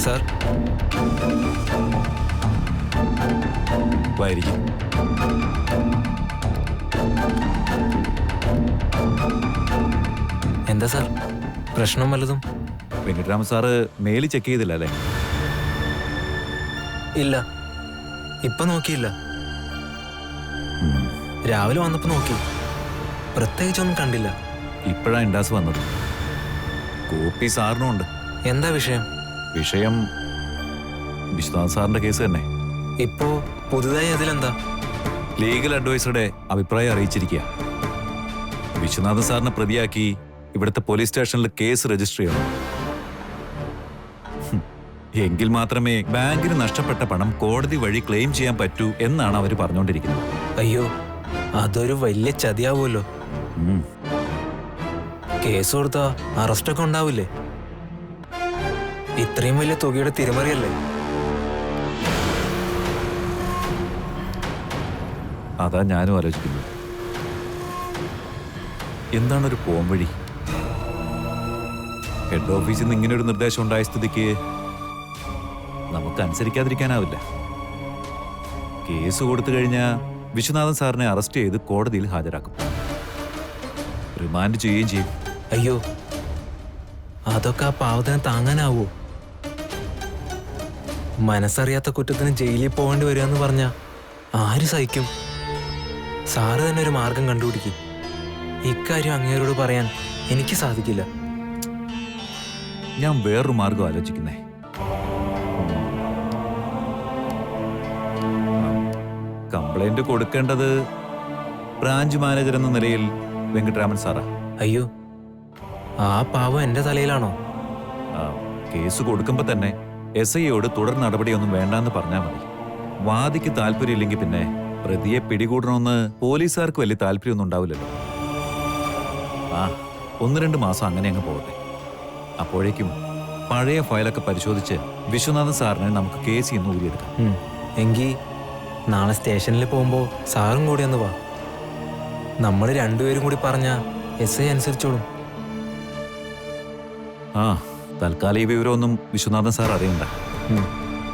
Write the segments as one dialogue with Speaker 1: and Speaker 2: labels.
Speaker 1: Sir.
Speaker 2: വായിരിക്കും.
Speaker 1: എന്താ sir, പ്രശ്നം വല്ലതും?
Speaker 2: വെങ്കിട്ടരാമൻ സാറ് മെയിൽ ചെക്ക് ചെയ്തില്ല അല്ലേ?
Speaker 1: ഇല്ല, ഇപ്പൊ നോക്കിയില്ല. രാവിലെ വന്നപ്പോ നോക്കി, പ്രത്യേകിച്ചൊന്നും കണ്ടില്ല.
Speaker 2: ഇപ്പോഴാ ഇൻഡാസ് വന്നത്. കോപ്പി സാറിനും ഉണ്ട്.
Speaker 1: എന്താ വിഷയം?
Speaker 2: വിഷയം വിശ്വനാഥ് സാറിന്റെ കേസ് തന്നെ.
Speaker 1: ഇപ്പോ പുതുതായി അതിലെന്താ?
Speaker 2: ലീഗൽ അഡ്വൈസറുടെ അഭിപ്രായം അറിയിച്ചിരിക്കുക. വിശ്വനാഥൻ സാറിനെ പ്രതിയാക്കി ഇവിടുത്തെ പോലീസ് സ്റ്റേഷനിൽ കേസ് രജിസ്റ്റർ ചെയ്യണം. എങ്കിൽ മാത്രമേ ബാങ്കിന് നഷ്ടപ്പെട്ട പണം കോടതി വഴി ക്ലെയിം ചെയ്യാൻ പറ്റൂ എന്നാണ് അവർ പറഞ്ഞുകൊണ്ടിരിക്കുന്നത്.
Speaker 1: അയ്യോ, അതൊരു വലിയ ചതിയാവുമല്ലോ. കേസ് കൊടുത്താ അറസ്റ്റൊക്കെ ഉണ്ടാവില്ലേ? ഇത്രയും വലിയ തുകയുടെ തിരിമറിയല്ലേ?
Speaker 2: അതാ ഞാനും ആലോചിക്കുന്നത്. എന്താണൊരു പോംവഴി? ഹെഡ് ഓഫീസിൽ നിന്ന് ഇങ്ങനെ ഒരു നിർദ്ദേശം ഉണ്ടായ സ്ഥിതിക്ക് നമുക്ക് അനുസരിക്കാതിരിക്കാനാവില്ല. കേസ് കൊടുത്തു കഴിഞ്ഞാൽ വിശ്വനാഥൻ സാറിനെ അറസ്റ്റ് ചെയ്ത് കോടതിയിൽ ഹാജരാക്കും, റിമാൻഡ് ചെയ്യുകയും ചെയ്യും.
Speaker 1: അയ്യോ, അതൊക്കെ ആ പാവത്തിന് താങ്ങാനാവോ? മനസ്സറിയാത്ത കുറ്റത്തിന് ജയിലിൽ പോകേണ്ടി വരികയെന്ന് പറഞ്ഞാ ആര് സഹിക്കും? സാറ് തന്നെ ഒരു മാർഗം കണ്ടുപിടിക്കും. ഇക്കാര്യം അങ്ങേരോട് പറയാൻ എനിക്ക് സാധിക്കില്ല.
Speaker 2: ഞാൻ വേറൊരു മാർഗം ആലോചിക്കുന്നേ. കംപ്ലൈന്റ് കൊടുക്കേണ്ടത് ബ്രാഞ്ച് മാനേജർ എന്ന നിലയിൽ വെങ്കിട്ടരാമൻ സാറാ.
Speaker 1: അയ്യോ, ആ പാവം എന്റെ തലയിലാണോ?
Speaker 2: കേസ് കൊടുക്കുമ്പോ തന്നെ SIയോട് തുടർ നടപടിയൊന്നും വേണ്ടെന്ന് പറഞ്ഞാൽ മതി. വാദിക്ക് താല്പര്യമില്ലെങ്കിൽ പിന്നെ പ്രതിയെ പിടികൂടണമെന്ന് പോലീസുകാർക്ക് വലിയ താല്പര്യമൊന്നും ഉണ്ടാവില്ലല്ലോ. 1-2 മാസം അങ്ങനെ അങ്ങ് പോകട്ടെ. അപ്പോഴേക്കും പഴയ ഫയലൊക്കെ പരിശോധിച്ച് വിശ്വനാഥൻ സാറിനെ നമുക്ക് കേസ് ഇന്ന് ഊരിയെടുക്കാം.
Speaker 1: എങ്കിൽ നാളെ സ്റ്റേഷനിൽ പോകുമ്പോ സാറും കൂടി ഒന്ന് വാ. നമ്മൾ രണ്ടുപേരും കൂടി പറഞ്ഞ SI അനുസരിച്ചോളും.
Speaker 2: തൽക്കാലം ഈ വിവരമൊന്നും വിശ്വനാഥൻ സാർ അറിയണ്ട.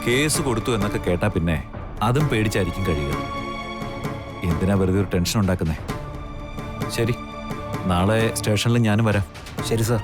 Speaker 2: കേസ് കൊടുത്തു എന്നൊക്കെ കേട്ടാ പിന്നെ അതും പേടിച്ചായിരിക്കും കഴിയുക. എന്തിനാ വെറുതെ ഒരു ടെൻഷൻ ഉണ്ടാക്കുന്നേ? ശരി, നാളെ സ്റ്റേഷനിൽ ഞാനും വരാം.
Speaker 1: ശരി സാർ.